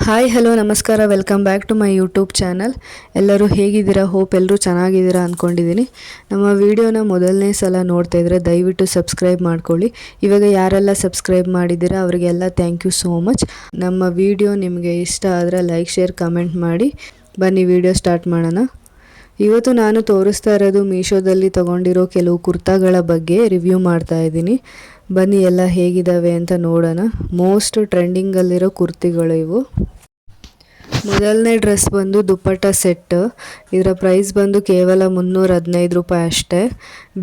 Hi hello ನಮಸ್ಕಾರ, welcome back to my YouTube channel. ಎಲ್ಲರೂ ಹೇಗಿದ್ದೀರಾ? ಹೋಪ್ ಎಲ್ಲರೂ ಚೆನ್ನಾಗಿದ್ದೀರಾ ಅಂದ್ಕೊಂಡಿದ್ದೀನಿ. ನಮ್ಮ ವಿಡಿಯೋನ ಮೊದಲನೇ ಸಲ ನೋಡ್ತಾ ಇದ್ದರೆ ದಯವಿಟ್ಟು ಸಬ್ಸ್ಕ್ರೈಬ್ ಮಾಡ್ಕೊಳ್ಳಿ. ಇವಾಗ ಯಾರೆಲ್ಲ ಸಬ್ಸ್ಕ್ರೈಬ್ ಮಾಡಿದ್ದೀರಾ ಅವರಿಗೆಲ್ಲ ಥ್ಯಾಂಕ್ ಯು ಸೋ ಮಚ್. ನಮ್ಮ ವಿಡಿಯೋ ನಿಮಗೆ ಇಷ್ಟ ಆದರೆ ಲೈಕ್, ಶೇರ್, ಕಮೆಂಟ್ ಮಾಡಿ. ಬನ್ನಿ ವಿಡಿಯೋ ಸ್ಟಾರ್ಟ್ ಮಾಡೋಣ. ಇವತ್ತು ನಾನು ತೋರಿಸ್ತಾ ಇರೋದು ಮೀಶೋದಲ್ಲಿ ತೊಗೊಂಡಿರೋ ಕೆಲವು ಕುರ್ತಾಗಳ ಬಗ್ಗೆ ರಿವ್ಯೂ ಮಾಡ್ತಾ ಇದ್ದೀನಿ. ಬನ್ನಿ ಎಲ್ಲ ಹೇಗಿದ್ದಾವೆ ಅಂತ ನೋಡೋಣ. ಮೋಸ್ಟ್ ಟ್ರೆಂಡಿಂಗಲ್ಲಿರೋ ಕುರ್ತಿಗಳು ಇವು. ಮೊದಲನೇ ಡ್ರೆಸ್ ಬಂದು ದುಪ್ಪಟ್ಟ ಸೆಟ್. ಇದರ ಪ್ರೈಸ್ ಬಂದು ಕೇವಲ 315 ರೂಪಾಯಿ ಅಷ್ಟೇ.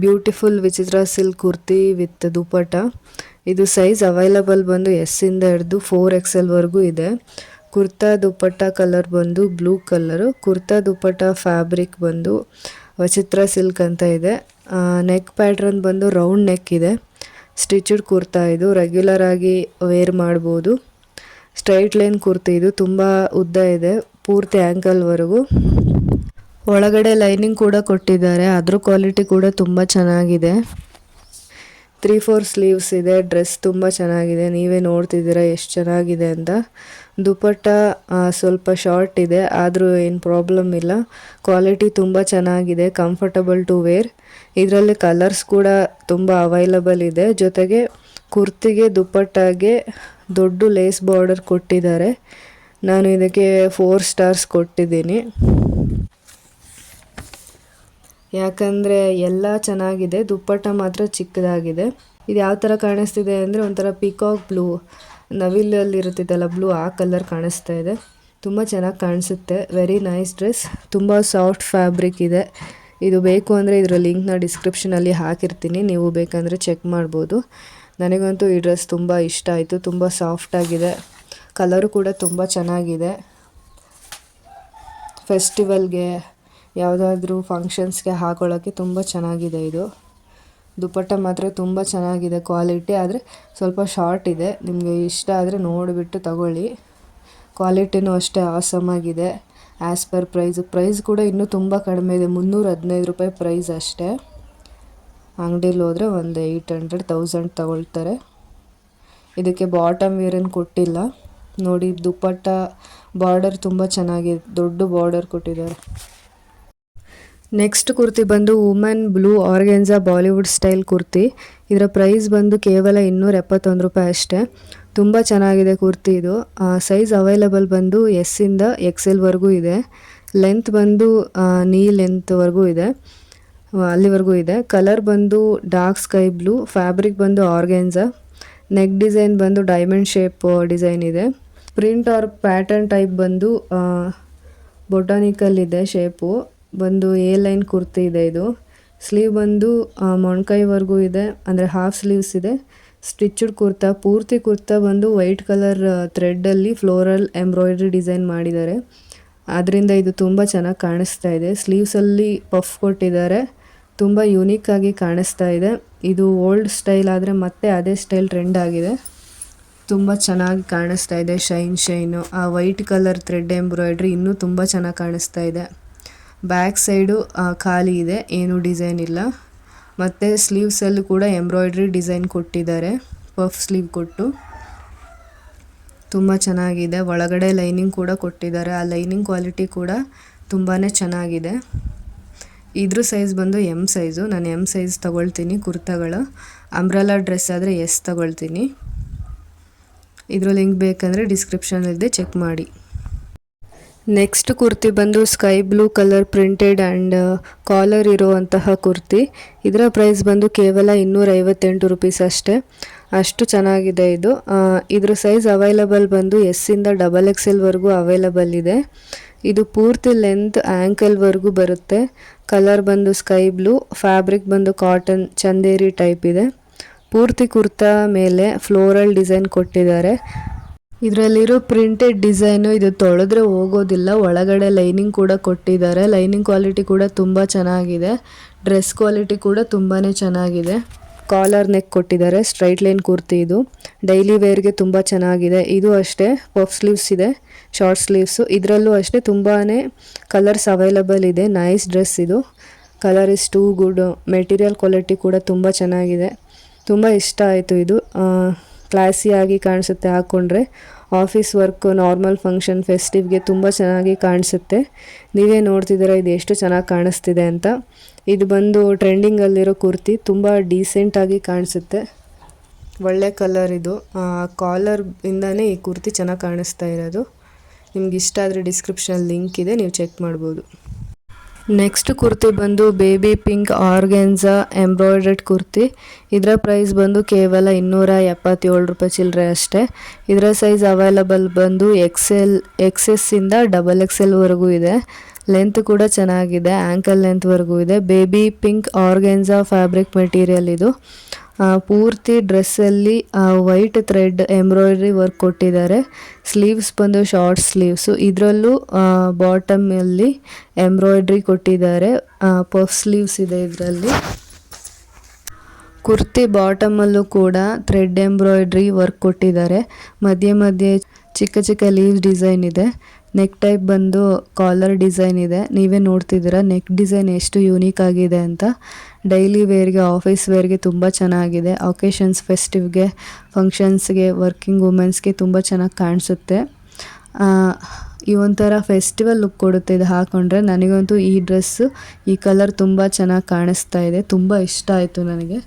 ಬ್ಯೂಟಿಫುಲ್ ವಿಚಿತ್ರ ಸಿಲ್ಕ್ ಕುರ್ತಿ ವಿತ್ ದುಪ್ಪಟ್ಟ. ಇದು ಸೈಜ್ ಅವೈಲಬಲ್ ಬಂದು ಎಸ್ಸಿಂದ ಹಿಡಿದು 4XL ಇದೆ. ಕುರ್ತಾ ದುಪ್ಪಟ್ಟ ಕಲರ್ ಬಂದು ಬ್ಲೂ ಕಲರು. ಕುರ್ತಾ ದುಪ್ಪಟ್ಟ ಫ್ಯಾಬ್ರಿಕ್ ಬಂದು ವಿಚಿತ್ರ ಸಿಲ್ಕ್ ಅಂತ ಇದೆ. ನೆಕ್ ಪ್ಯಾಟ್ರನ್ ಬಂದು ರೌಂಡ್ ನೆಕ್ ಇದೆ. ಸ್ಟಿಚ್ಡ್ ಕುರ್ತಾ ಇದು. ರೆಗ್ಯುಲರ್ ಆಗಿ ವೇರ್ ಮಾಡ್ಬೋದು. ಸ್ಟ್ರೈಟ್ ಲೈನ್ ಕುರ್ತಿ ಇದು. ತುಂಬ ಉದ್ದ ಇದೆ, ಪೂರ್ತಿ ಆ್ಯಂಕಲ್ವರೆಗೂ. ಒಳಗಡೆ ಲೈನಿಂಗ್ ಕೂಡ ಕೊಟ್ಟಿದ್ದಾರೆ. ಅದ್ರ ಕ್ವಾಲಿಟಿ ಕೂಡ ತುಂಬ ಚೆನ್ನಾಗಿದೆ. 3-4 ಸ್ಲೀವ್ಸ್ ಇದೆ. ಡ್ರೆಸ್ ತುಂಬ ಚೆನ್ನಾಗಿದೆ. ನೀವೇ ನೋಡ್ತಿದ್ದೀರಾ ಎಷ್ಟು ಚೆನ್ನಾಗಿದೆ ಅಂತ. ದುಪ್ಪಟ್ಟ ಸ್ವಲ್ಪ ಶಾರ್ಟ್ ಇದೆ, ಆದರೂ ಏನು ಪ್ರಾಬ್ಲಮ್ ಇಲ್ಲ. ಕ್ವಾಲಿಟಿ ತುಂಬ ಚೆನ್ನಾಗಿದೆ. Comfortable to wear. ಇದರಲ್ಲಿ ಕಲರ್ಸ್ ಕೂಡ ತುಂಬ ಅವೈಲಬಲ್ ಇದೆ. ಜೊತೆಗೆ ಕುರ್ತಿಗೆ ದುಪ್ಪಟ್ಟಾಗೆ ದೊಡ್ಡ ಲೇಸ್ ಬಾರ್ಡರ್ ಕೊಟ್ಟಿದ್ದಾರೆ. ನಾನು ಇದಕ್ಕೆ 4 ಸ್ಟಾರ್ಸ್ ಕೊಟ್ಟಿದ್ದೀನಿ. ಯಾಕಂದರೆ ಎಲ್ಲ ಚೆನ್ನಾಗಿದೆ, ದುಪ್ಪಟ್ಟ ಮಾತ್ರ ಚಿಕ್ಕದಾಗಿದೆ. ಇದು ಯಾವ ಥರ ಕಾಣಿಸ್ತಿದೆ ಅಂದರೆ ಒಂಥರ ಪಿಕಾಕ್ ಬ್ಲೂ, ನವಿಲಲ್ಲಿ ಇರುತ್ತಿದ್ದಲ್ಲ ಬ್ಲೂ, ಆ ಕಲರ್ ಕಾಣಿಸ್ತಾ ಇದೆ. ತುಂಬ ಚೆನ್ನಾಗಿ ಕಾಣಿಸುತ್ತೆ. Very nice dress. ತುಂಬ ಸಾಫ್ಟ್ ಫ್ಯಾಬ್ರಿಕ್ ಇದೆ. ಇದು ಬೇಕು ಅಂದರೆ ಇದರ ಲಿಂಕ್ನ ಡಿಸ್ಕ್ರಿಪ್ಷನಲ್ಲಿ ಹಾಕಿರ್ತೀನಿ, ನೀವು ಬೇಕಂದರೆ ಚೆಕ್ ಮಾಡ್ಬೋದು. ನನಗಂತೂ ಈ ಡ್ರೆಸ್ ತುಂಬ ಇಷ್ಟ ಆಯಿತು. ತುಂಬ ಸಾಫ್ಟಾಗಿದೆ. ಕಲರು ಕೂಡ ತುಂಬ ಚೆನ್ನಾಗಿದೆ. ಫೆಸ್ಟಿವಲ್ಗೆ, ಯಾವುದಾದ್ರೂ ಫಂಕ್ಷನ್ಸ್ಗೆ ಹಾಕೊಳ್ಳೋಕ್ಕೆ ತುಂಬ ಚೆನ್ನಾಗಿದೆ ಇದು. ದುಪ್ಪಟ್ಟ ಮಾತ್ರ ತುಂಬ ಚೆನ್ನಾಗಿದೆ ಕ್ವಾಲಿಟಿ, ಆದರೆ ಸ್ವಲ್ಪ ಶಾರ್ಟ್ ಇದೆ. ನಿಮಗೆ ಇಷ್ಟ ಆದರೆ ನೋಡಿಬಿಟ್ಟು ತಗೊಳ್ಳಿ. ಕ್ವಾಲಿಟಿನೂ ಅಷ್ಟೇ ಆಸಮ್ ಆಗಿದೆ. ಆ್ಯಸ್ ಪರ್ ಪ್ರೈಸ್ ಕೂಡ ಇನ್ನೂ ತುಂಬ ಕಡಿಮೆ ಇದೆ. 315 ರೂಪಾಯಿ ಪ್ರೈಸ್ ಅಷ್ಟೇ. ಅಂಗಡಿಲಿ ಹೋದರೆ ಒಂದು 800-1000 ತಗೊಳ್ತಾರೆ. ಇದಕ್ಕೆ ಬಾಟಮ್ ವೇರೇನು ಕೊಟ್ಟಿಲ್ಲ. ನೋಡಿ, ದುಪ್ಪಟ್ಟ ಬಾರ್ಡರ್ ತುಂಬ ಚೆನ್ನಾಗಿದೆ. ದೊಡ್ಡ ಬಾರ್ಡರ್ ಕೊಟ್ಟಿದ್ದಾರೆ. ನೆಕ್ಸ್ಟ್ ಕುರ್ತಿ ಬಂದು women blue organza Bollywood style kurti. ಇದರ ಪ್ರೈಸ್ ಬಂದು ಕೇವಲ 271 ರೂಪಾಯಿ ಅಷ್ಟೇ. ತುಂಬ ಚೆನ್ನಾಗಿದೆ ಕುರ್ತಿ ಇದು. ಸೈಜ್ ಅವೈಲಬಲ್ ಬಂದು ಎಸ್ಸಿಂದ XL ಇದೆ. ಲೆಂತ್ ಬಂದು ನೀ ಲೆಂತ್ವರೆಗೂ ಇದೆ, ಅಲ್ಲಿವರೆಗೂ ಇದೆ. ಕಲರ್ ಬಂದು ಡಾರ್ಕ್ ಸ್ಕೈ ಬ್ಲೂ. ಫ್ಯಾಬ್ರಿಕ್ ಬಂದು ಆರ್ಗೆನ್ಜಾ. ನೆಕ್ ಡಿಸೈನ್ ಬಂದು ಡೈಮಂಡ್ ಶೇಪ್ ಡಿಸೈನ್ ಇದೆ. ಪ್ರಿಂಟ್ ಆರ್ ಪ್ಯಾಟರ್ನ್ ಟೈಪ್ ಬಂದು ಬೊಟಾನಿಕಲ್ ಇದೆ. ಶೇಪು ಬಂದು ಎ ಲೈನ್ ಕುರ್ತಿ ಇದೆ ಇದು. ಸ್ಲೀವ್ ಬಂದು ಮೊಣಕೈವರೆಗೂ ಇದೆ, ಅಂದರೆ ಹಾಫ್ ಸ್ಲೀವ್ಸ್ ಇದೆ. ಸ್ಟಿಚ್ಡ್ ಕುರ್ತಾ. ಪೂರ್ತಿ ಕುರ್ತಾ ಬಂದು ವೈಟ್ ಕಲರ್ ಥ್ರೆಡ್ಡಲ್ಲಿ ಫ್ಲೋರಲ್ ಎಂಬ್ರಾಯ್ಡ್ರಿ ಡಿಸೈನ್ ಮಾಡಿದ್ದಾರೆ. ಅದರಿಂದ ಇದು ತುಂಬ ಚೆನ್ನಾಗಿ ಕಾಣಿಸ್ತಾ ಇದೆ. ಸ್ಲೀವ್ಸಲ್ಲಿ ಪಫ್ ಕೊಟ್ಟಿದ್ದಾರೆ. ತುಂಬ ಯೂನಿಕ್ ಆಗಿ ಕಾಣಿಸ್ತಾ ಇದೆ. ಇದು ಓಲ್ಡ್ ಸ್ಟೈಲ್ ಆದರೆ ಮತ್ತೆ ಅದೇ ಸ್ಟೈಲ್ ಟ್ರೆಂಡ್ ಆಗಿದೆ. ತುಂಬ ಚೆನ್ನಾಗಿ ಕಾಣಿಸ್ತಾ ಇದೆ. ಶೈನು, ಆ ವೈಟ್ ಕಲರ್ ಥ್ರೆಡ್ ಎಂಬ್ರಾಯ್ಡ್ರಿ ಇನ್ನೂ ತುಂಬ ಚೆನ್ನಾಗಿ ಕಾಣಿಸ್ತಾ ಇದೆ. ಬ್ಯಾಕ್ ಸೈಡು ಖಾಲಿ ಇದೆ, ಏನೂ ಡಿಸೈನ್ ಇಲ್ಲ. ಮತ್ತು ಸ್ಲೀವ್ಸಲ್ಲೂ ಕೂಡ ಎಂಬ್ರಾಯ್ಡ್ರಿ ಡಿಸೈನ್ ಕೊಟ್ಟಿದ್ದಾರೆ, ಪಫ್ ಸ್ಲೀವ್ ಕೊಟ್ಟು. ತುಂಬ ಚೆನ್ನಾಗಿದೆ. ಒಳಗಡೆ ಲೈನಿಂಗ್ ಕೂಡ ಕೊಟ್ಟಿದ್ದಾರೆ. ಆ ಲೈನಿಂಗ್ ಕ್ವಾಲಿಟಿ ಕೂಡ ತುಂಬಾ ಚೆನ್ನಾಗಿದೆ. ಇದ್ರ ಸೈಜ್ ಬಂದು M ಸೈಜು. ನಾನು M ಸೈಜ್ ತೊಗೊಳ್ತೀನಿ ಕುರ್ತಾಗಳು. ಅಂಬ್ರೆಲಾ ಡ್ರೆಸ್ ಆದರೆ S ತೊಗೊಳ್ತೀನಿ. ಇದ್ರ ಲಿಂಕ್ ಬೇಕಂದರೆ ಡಿಸ್ಕ್ರಿಪ್ಷನಲ್ಲಿದೆ, ಚೆಕ್ ಮಾಡಿ. ನೆಕ್ಸ್ಟ್ ಕುರ್ತಿ ಬಂದು sky blue colour printed and collar ಇರುವಂತಹ ಕುರ್ತಿ. ಇದರ ಪ್ರೈಸ್ ಬಂದು ಕೇವಲ 258 ರೂಪೀಸ್ ಅಷ್ಟೇ. ಅಷ್ಟು ಚೆನ್ನಾಗಿದೆ ಇದು. ಇದ್ರ ಸೈಜ್ ಅವೈಲಬಲ್ ಬಂದು ಎಸ್ಸಿಂದ XXL ಅವೈಲಬಲ್ ಇದೆ. ಇದು ಪೂರ್ತಿ ಲೆಂತ್ ಆ್ಯಂಕಲ್ವರೆಗೂ ಬರುತ್ತೆ. ಕಲರ್ ಬಂದು ಸ್ಕೈ ಬ್ಲೂ. ಫ್ಯಾಬ್ರಿಕ್ ಬಂದು ಕಾಟನ್ ಚಂದೇರಿ ಟೈಪ್ ಇದೆ. ಪೂರ್ತಿ ಕುರ್ತಾ ಮೇಲೆ ಫ್ಲೋರಲ್ ಡಿಸೈನ್ ಕೊಟ್ಟಿದ್ದಾರೆ. ಇದರಲ್ಲಿರೋ ಪ್ರಿಂಟೆಡ್ ಡಿಸೈನು ಇದು ತೊಳೆದ್ರೆ ಹೋಗೋದಿಲ್ಲ. ಒಳಗಡೆ ಲೈನಿಂಗ್ ಕೂಡ ಕೊಟ್ಟಿದ್ದಾರೆ. ಲೈನಿಂಗ್ ಕ್ವಾಲಿಟಿ ಕೂಡ ತುಂಬ ಚೆನ್ನಾಗಿದೆ. ಡ್ರೆಸ್ ಕ್ವಾಲಿಟಿ ಕೂಡ ತುಂಬಾ ಚೆನ್ನಾಗಿದೆ. ಕಾಲರ್ ನೆಕ್ ಕೊಟ್ಟಿದ್ದಾರೆ. ಸ್ಟ್ರೈಟ್ ಲೈನ್ ಕುರ್ತಿ ಇದು. ಡೈಲಿ ವೇರ್ಗೆ ತುಂಬ ಚೆನ್ನಾಗಿದೆ. ಇದು ಅಷ್ಟೇ ಪಫ್ ಸ್ಲೀವ್ಸ್ ಇದೆ, ಶಾರ್ಟ್ ಸ್ಲೀವ್ಸು. ಇದರಲ್ಲೂ ಅಷ್ಟೇ ತುಂಬಾ ಕಲರ್ಸ್ ಅವೈಲಬಲ್ ಇದೆ. ನೈಸ್ ಡ್ರೆಸ್ ಇದು. Colour is too good. Material quality ಕೂಡ ತುಂಬ ಚೆನ್ನಾಗಿದೆ. ತುಂಬ ಇಷ್ಟ ಆಯಿತು ಇದು. ಕ್ಲಾಸಿಯಾಗಿ ಕಾಣಿಸುತ್ತೆ ಹಾಕ್ಕೊಂಡ್ರೆ. ಆಫೀಸ್ ವರ್ಕ್, ನಾರ್ಮಲ್ ಫಂಕ್ಷನ್, ಫೆಸ್ಟಿವ್ಗೆ ತುಂಬ ಚೆನ್ನಾಗಿ ಕಾಣಿಸುತ್ತೆ. ನೀವೇ ನೋಡ್ತಿದ್ದೀರಾ ಇದು ಎಷ್ಟು ಚೆನ್ನಾಗಿ ಕಾಣಿಸ್ತಿದೆ ಅಂತ. ಇದು ಬಂದು ಟ್ರೆಂಡಿಂಗಲ್ಲಿರೋ ಕುರ್ತಿ, ತುಂಬ ಡೀಸೆಂಟಾಗಿ ಕಾಣಿಸುತ್ತೆ. ಒಳ್ಳೆ ಕಲರ್ ಇದು. ಕಾಲರ್ ಇಂದಾನೆ ಈ ಕುರ್ತಿ ಚೆನ್ನಾಗಿ ಕಾಣಿಸ್ತಾ ಇರೋದು. ನಿಮ್ಗೆ ಇಷ್ಟ ಆದರೆ ಡಿಸ್ಕ್ರಿಪ್ಷನ್ ಲಿಂಕ್ ಇದೆ, ನೀವು ಚೆಕ್ ಮಾಡ್ಬೋದು. ನೆಕ್ಸ್ಟ್ ಕುರ್ತಿ ಬಂದು ಬೇಬಿ ಪಿಂಕ್ ಆರ್ಗೆನ್ಸಾ ಎಂಬ್ರಾಯ್ಡ್ರೆಡ್ ಕುರ್ತಿ. ಇದರ ಪ್ರೈಸ್ ಬಂದು ಕೇವಲ 277 ರೂಪಾಯಿ ಚಿಲ್ಲರೆ ಅಷ್ಟೇ. ಇದರ ಸೈಜ್ ಅವೈಲಬಲ್ ಬಂದು XS ಇಂದ XXL ವರೆಗೂ ಇದೆ. ಲೆಂತ್ ಕೂಡ ಚೆನ್ನಾಗಿದೆ, ಆ್ಯಂಕಲ್ ಲೆಂತ್ವರೆಗೂ ಇದೆ. Baby pink organza fabric material ಇದು. ಪೂರ್ತಿ ಡ್ರೆಸ್ಸಲ್ಲಿ ವೈಟ್ ಥ್ರೆಡ್ ಎಂಬ್ರಾಯ್ಡ್ರಿ ವರ್ಕ್ ಕೊಟ್ಟಿದ್ದಾರೆ. ಸ್ಲೀವ್ಸ್ ಬಂದು ಶಾರ್ಟ್ ಸ್ಲೀವ್ಸು. ಇದರಲ್ಲೂ ಬಾಟಮಲ್ಲಿ ಎಂಬ್ರಾಯ್ಡ್ರಿ ಕೊಟ್ಟಿದ್ದಾರೆ. ಪಫ್ ಸ್ಲೀವ್ಸ್ ಇದೆ ಇದರಲ್ಲಿ. ಕುರ್ತಿ ಬಾಟಮಲ್ಲೂ ಕೂಡ ಥ್ರೆಡ್ ಎಂಬ್ರಾಯ್ಡ್ರಿ ವರ್ಕ್ ಕೊಟ್ಟಿದ್ದಾರೆ. ಮಧ್ಯೆ ಮಧ್ಯೆ ಚಿಕ್ಕ ಚಿಕ್ಕ ಲೀವ್ಸ್ ಡಿಸೈನ್ ಇದೆ. ನೆಕ್ ಟೈಪ್ ಬಂದು ಕಾಲರ್ ಡಿಸೈನ್ ಇದೆ. ನೀವೇ ನೋಡ್ತಿದ್ದೀರಾ ನೆಕ್ ಡಿಸೈನ್ ಎಷ್ಟು ಯೂನಿಕ್ ಆಗಿದೆ ಅಂತ. ಡೈಲಿ ವೇರ್ಗೆ, ಆಫೀಸ್ ವೇರ್ಗೆ ತುಂಬ ಚೆನ್ನಾಗಿದೆ. ಒಕೇಶನ್ಸ್, ಫೆಸ್ಟಿವ್ಗೆ, ಫಂಕ್ಷನ್ಸ್ಗೆ, ವರ್ಕಿಂಗ್ ವುಮೆನ್ಸ್ಗೆ ತುಂಬ ಚೆನ್ನಾಗಿ ಕಾಣಿಸುತ್ತೆ. ಈ ಒಂಥರ ಫೆಸ್ಟಿವಲ್ ಲುಕ್ ಕೊಡುತ್ತೆ ಇದು ಹಾಕ್ಕೊಂಡ್ರೆ. ನನಗಂತೂ ಈ ಡ್ರೆಸ್ಸು, ಈ ಕಲರ್ ತುಂಬ ಚೆನ್ನಾಗಿ ಕಾಣಿಸ್ತಾ ಇದೆ. ತುಂಬ ಇಷ್ಟ ಆಯಿತು ನನಗೆ.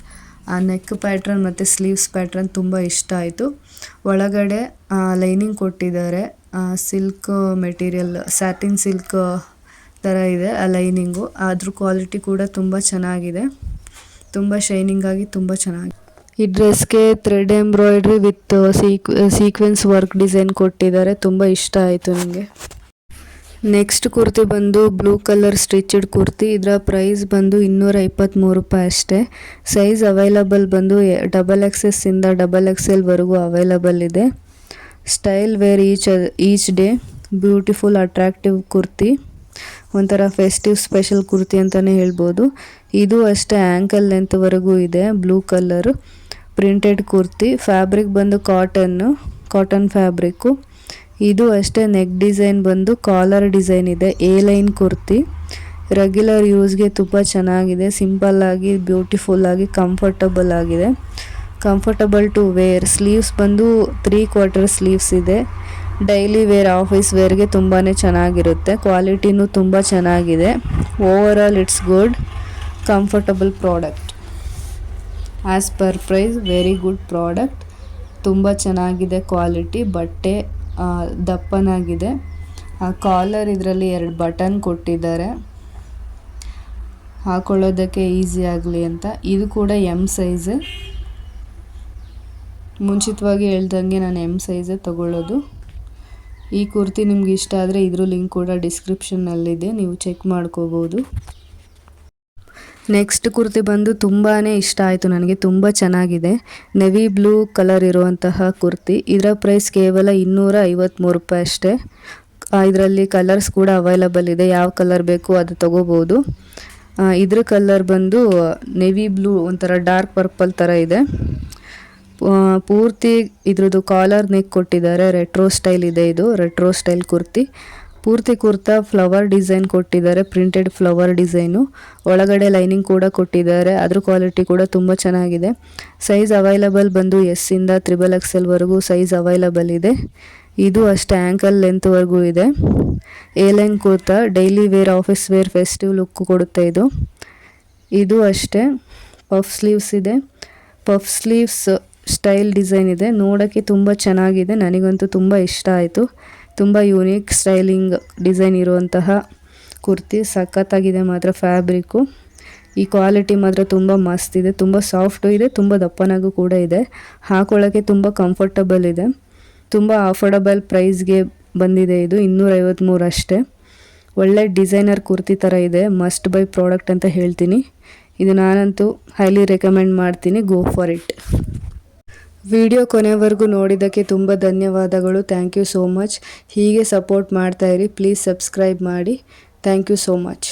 ಆ ನೆಕ್ ಪ್ಯಾಟ್ರನ್ ಮತ್ತು ಸ್ಲೀವ್ಸ್ ಪ್ಯಾಟ್ರನ್ ತುಂಬ ಇಷ್ಟ ಆಯಿತು. ಒಳಗಡೆ ಲೈನಿಂಗ್ ಕೊಟ್ಟಿದ್ದಾರೆ. ಸಿಲ್ಕ್ ಮೆಟೀರಿಯಲ್, ಸ್ಯಾಟಿನ್ ಸಿಲ್ಕ್ ಥರ ಇದೆ ಆ ಲೈನಿಂಗು. ಅದ್ರ ಕ್ವಾಲಿಟಿ ಕೂಡ ತುಂಬ ಚೆನ್ನಾಗಿದೆ. ತುಂಬ ಶೈನಿಂಗ್ ಆಗಿ ತುಂಬ ಚೆನ್ನಾಗಿದೆ. ಈ ಡ್ರೆಸ್ಗೆ thread embroidery with sequence work design ಕೊಟ್ಟಿದ್ದಾರೆ. ತುಂಬ ಇಷ್ಟ ಆಯಿತು ನನಗೆ. ನೆಕ್ಸ್ಟ್ ಕುರ್ತಿ ಬಂದು ಬ್ಲೂ ಕಲರ್ ಸ್ಟಿಚ್ಡ್ ಕುರ್ತಿ. ಇದರ ಪ್ರೈಸ್ ಬಂದು 223 ರೂಪಾಯಿ ಅಷ್ಟೇ. ಸೈಜ್ ಅವೈಲಬಲ್ ಬಂದು XXS ಇಂದ XXL ವರೆಗೂ ಅವೈಲಬಲ್ ಇದೆ. Style wear each day, beautiful attractive kurti. ಒಂಥರ ಫೆಸ್ಟಿವ್ ಸ್ಪೆಷಲ್ ಕುರ್ತಿ ಅಂತಲೇ ಹೇಳ್ಬೋದು. ಇದು ಅಷ್ಟೇ ಆ್ಯಂಕಲ್ ಲೆಂತ್ವರೆಗೂ ಇದೆ. Blue colour printed kurti. Fabric ಬಂದು ಕಾಟನ್ ಫ್ಯಾಬ್ರಿಕ್ಕು. ಇದು ಅಷ್ಟೇ ನೆಕ್ ಡಿಸೈನ್ ಬಂದು ಕಾಲರ್ ಡಿಸೈನ್ ಇದೆ. A line kurti. ರೆಗ್ಯುಲರ್ ಯೂಸ್ಗೆ ತುಂಬ ಚೆನ್ನಾಗಿದೆ. ಸಿಂಪಲ್ ಆಗಿ, ಬ್ಯೂಟಿಫುಲ್ ಆಗಿ, ಕಂಫರ್ಟಬಲ್ ಆಗಿದೆ. Comfortable to wear. ಸ್ಲೀವ್ಸ್ ಬಂದು 3/4 ಸ್ಲೀವ್ಸ್ ಇದೆ. ಡೈಲಿ ವೇರ್, ಆಫೀಸ್ ವೇರ್ಗೆ ತುಂಬಾ ಚೆನ್ನಾಗಿರುತ್ತೆ. ಕ್ವಾಲಿಟಿನೂ ತುಂಬ ಚೆನ್ನಾಗಿದೆ. Over all it's good, comfortable product. As per price very good product. ತುಂಬ ಚೆನ್ನಾಗಿದೆ ಕ್ವಾಲಿಟಿ. ಬಟ್ಟೆ ದಪ್ಪನಾಗಿದೆ. ಕಾಲರ್ ಇದರಲ್ಲಿ 2 ಬಟನ್ ಕೊಟ್ಟಿದ್ದಾರೆ ಹಾಕೊಳ್ಳೋದಕ್ಕೆ ಈಸಿ ಆಗಲಿ ಅಂತ. ಇದು ಕೂಡ M ಸೈಜ್. ಮುಂಚಿತವಾಗಿ ಹೇಳ್ದಂಗೆ ನಾನು M ಸೈಜೇ ತಗೊಳ್ಳೋದು. ಈ ಕುರ್ತಿ ನಿಮ್ಗೆ ಇಷ್ಟ ಆದರೆ ಇದ್ರ ಲಿಂಕ್ ಕೂಡ ಡಿಸ್ಕ್ರಿಪ್ಷನ್ನಲ್ಲಿದೆ, ನೀವು ಚೆಕ್ ಮಾಡ್ಕೋಬೋದು. ನೆಕ್ಸ್ಟ್ ಕುರ್ತಿ ಬಂದು ತುಂಬಾ ಇಷ್ಟ ಆಯಿತು ನನಗೆ. ತುಂಬ ಚೆನ್ನಾಗಿದೆ. ನೆವಿ ಬ್ಲೂ ಕಲರ್ ಇರುವಂತಹ ಕುರ್ತಿ. ಇದರ ಪ್ರೈಸ್ ಕೇವಲ 253 ರೂಪಾಯಿ ಅಷ್ಟೇ. ಇದರಲ್ಲಿ ಕಲರ್ಸ್ ಕೂಡ ಅವೈಲಬಲ್ ಇದೆ. ಯಾವ ಕಲರ್ ಬೇಕು ಅದು ತಗೋಬೋದು. ಇದ್ರ ಕಲರ್ ಬಂದು ನೆವಿ ಬ್ಲೂ, ಒಂಥರ ಡಾರ್ಕ್ ಪರ್ಪಲ್ ಥರ ಇದೆ. ಪೂರ್ತಿ ಇದ್ರದ್ದು ಕಾಲರ್ ನೆಕ್ ಕೊಟ್ಟಿದ್ದಾರೆ. ರೆಟ್ರೋ ಸ್ಟೈಲ್ ಇದೆ. ಇದು ರೆಟ್ರೋ ಸ್ಟೈಲ್ ಕುರ್ತಿ. ಪೂರ್ತಿ ಕುರ್ತಾ ಫ್ಲವರ್ ಡಿಸೈನ್ ಕೊಟ್ಟಿದ್ದಾರೆ. Printed flower design. ಒಳಗಡೆ ಲೈನಿಂಗ್ ಕೂಡ ಕೊಟ್ಟಿದ್ದಾರೆ. ಅದ್ರ ಕ್ವಾಲಿಟಿ ಕೂಡ ತುಂಬ ಚೆನ್ನಾಗಿದೆ. ಸೈಜ್ ಅವೈಲಬಲ್ ಬಂದು S ಇಂದ XXL ವರೆಗೂ ಸೈಜ್ ಅವೈಲಬಲ್ ಇದೆ. ಇದು ಅಷ್ಟೇ ಆ್ಯಂಕಲ್ ಲೆಂತ್ವರೆಗೂ ಇದೆ. A line kurta. Daily wear, office wear, festive look ಕೊಡುತ್ತೆ ಇದು. ಇದು ಅಷ್ಟೇ ಪಫ್ ಸ್ಲೀವ್ಸ್ ಇದೆ. ಪಫ್ ಸ್ಲೀವ್ಸ್ ಸ್ಟೈಲ್ ಡಿಸೈನ್ ಇದೆ. ನೋಡೋಕ್ಕೆ ತುಂಬ ಚೆನ್ನಾಗಿದೆ. ನನಗಂತೂ ತುಂಬ ಇಷ್ಟ ಆಯಿತು. ತುಂಬ ಯೂನಿಕ್ ಸ್ಟೈಲಿಂಗ್ ಡಿಸೈನ್ ಇರುವಂತಹ ಕುರ್ತಿ. ಸಖತ್ತಾಗಿದೆ ಮಾತ್ರ ಫ್ಯಾಬ್ರಿಕ್ಕು. ಈ ಕ್ವಾಲಿಟಿ ಮಾತ್ರ ತುಂಬ ಮಸ್ತ್ ಇದೆ. ತುಂಬ ಸಾಫ್ಟು ಇದೆ, ತುಂಬ ದಪ್ಪನಾಗೂ ಕೂಡ ಇದೆ. ಹಾಕೊಳ್ಳೋಕ್ಕೆ ತುಂಬ ಕಂಫರ್ಟಬಲ್ ಇದೆ. ತುಂಬ ಅಫೋರ್ಡಬಲ್ ಪ್ರೈಸ್ಗೆ ಬಂದಿದೆ ಇದು. 253 ಅಷ್ಟೇ. ಒಳ್ಳೆ ಡಿಸೈನರ್ ಕುರ್ತಿ ಥರ ಇದೆ. ಮಸ್ಟ್ ಬೈ ಪ್ರಾಡಕ್ಟ್ ಅಂತ ಹೇಳ್ತೀನಿ. ಇದು ನಾನಂತೂ ಹೈಲಿ ರೆಕಮೆಂಡ್ ಮಾಡ್ತೀನಿ. Go for it. ವಿಡಿಯೋ ಕೊನೆವರೆಗೂ ನೋಡಿದ್ದಕ್ಕೆ ತುಂಬ ಧನ್ಯವಾದಗಳು. Thank you so much. ಹೀಗೆ ಸಪೋರ್ಟ್ ಮಾಡ್ತಾಯಿರಿ. ಪ್ಲೀಸ್ ಸಬ್ಸ್ಕ್ರೈಬ್ ಮಾಡಿ. Thank you so much.